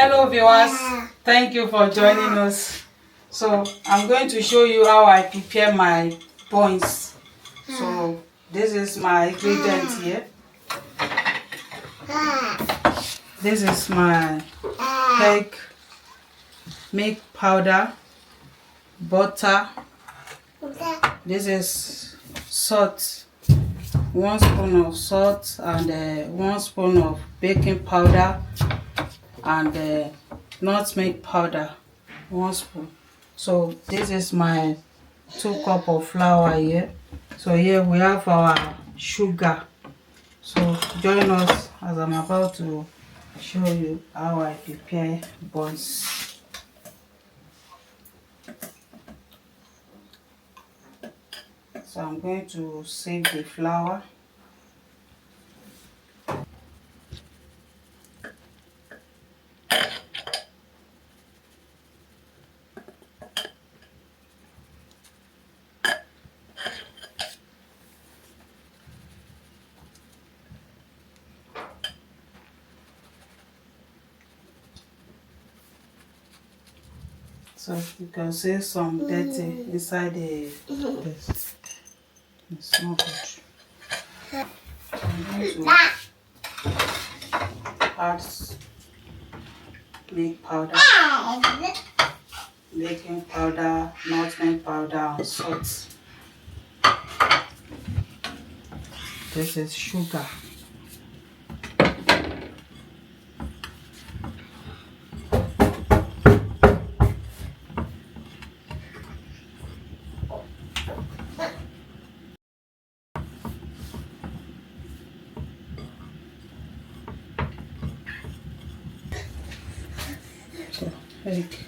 Hello viewers, thank you for joining us. So I'm going to show you how I prepare my buns. So this is my ingredient here. This is my egg, milk powder, butter. This is salt, 1 spoon of salt, and 1 spoon of baking powder, and nutmeg powder, 1 spoon. So this is my 2 cup of flour here. So here we have our sugar. So join us as I'm about to show you how I prepare buns. So I'm going to sieve the flour. So you can see some dirty inside this. It's not good. I'm going to add milk powder, baking powder, nutmeg powder, and salt. This is sugar. So, egg.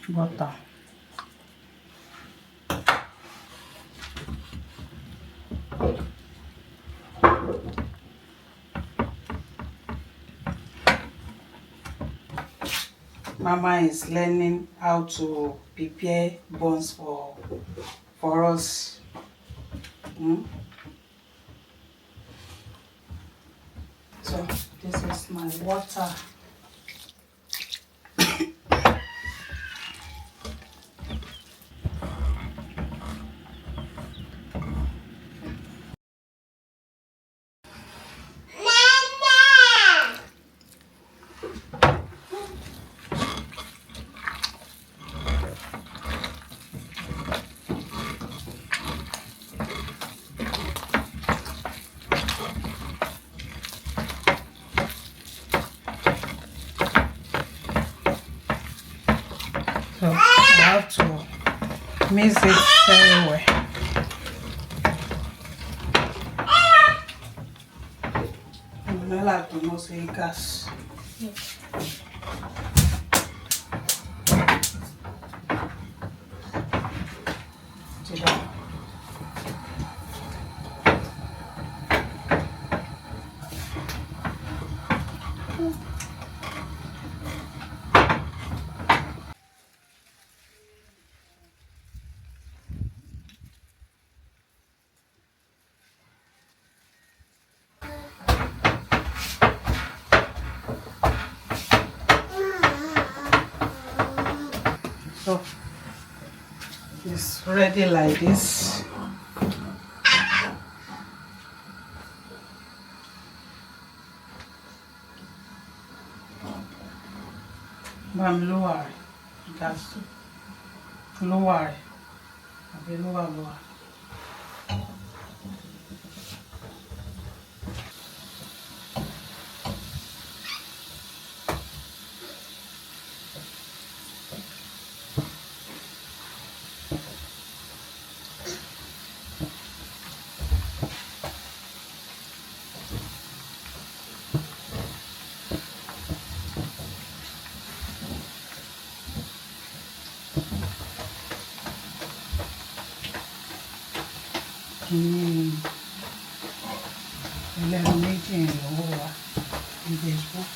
Butter. Mama is learning how to prepare buns for us. So this is my water. So I have to mix it very well. I'm not like to know say gas. So it's ready like this. I'm lower. That's lower. I'll be lower. ẹlẹ́nu méjì ìnáwó wa ní Facebook.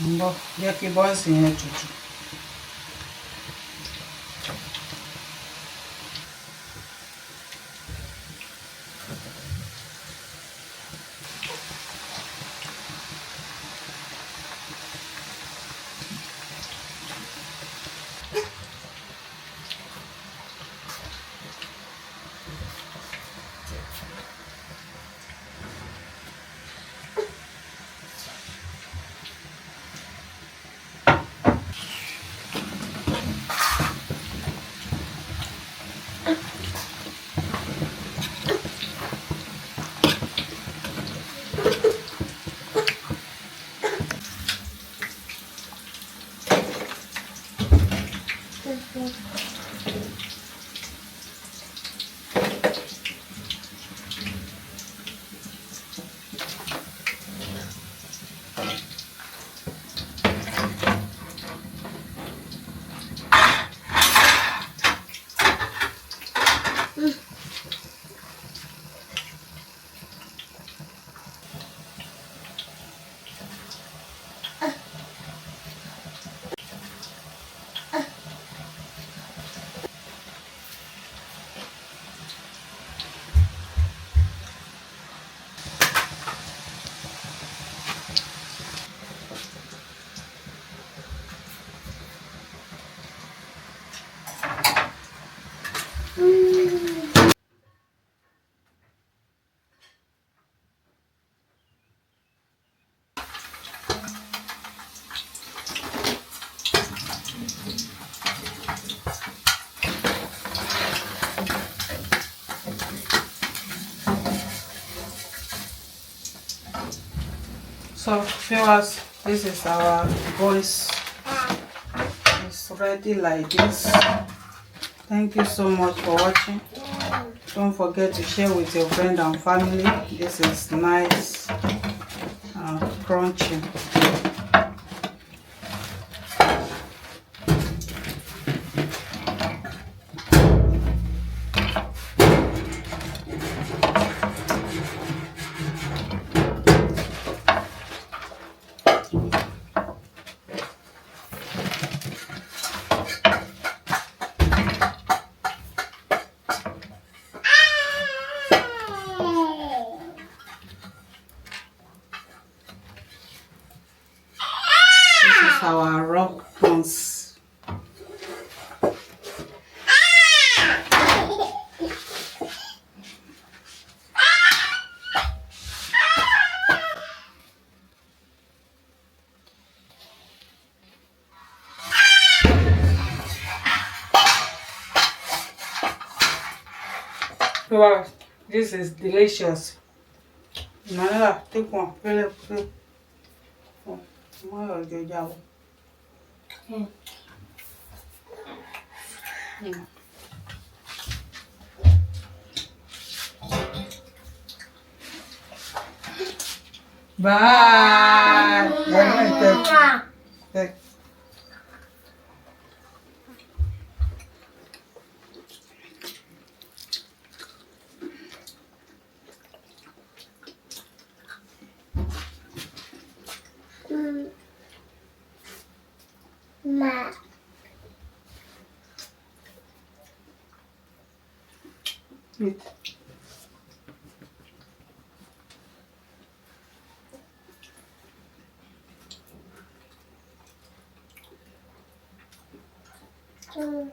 ń bọ̀ jẹ́ kí bọ́ǹsì yẹn tutù. So viewers, this is our voice. It's ready like this. Thank you so much for watching. Don't forget to share with your friend and family. This is nice and crunchy. This is our rock buns. Wow, this is delicious. Nana, take one. Bye. Take. Ma. Eat. Mm.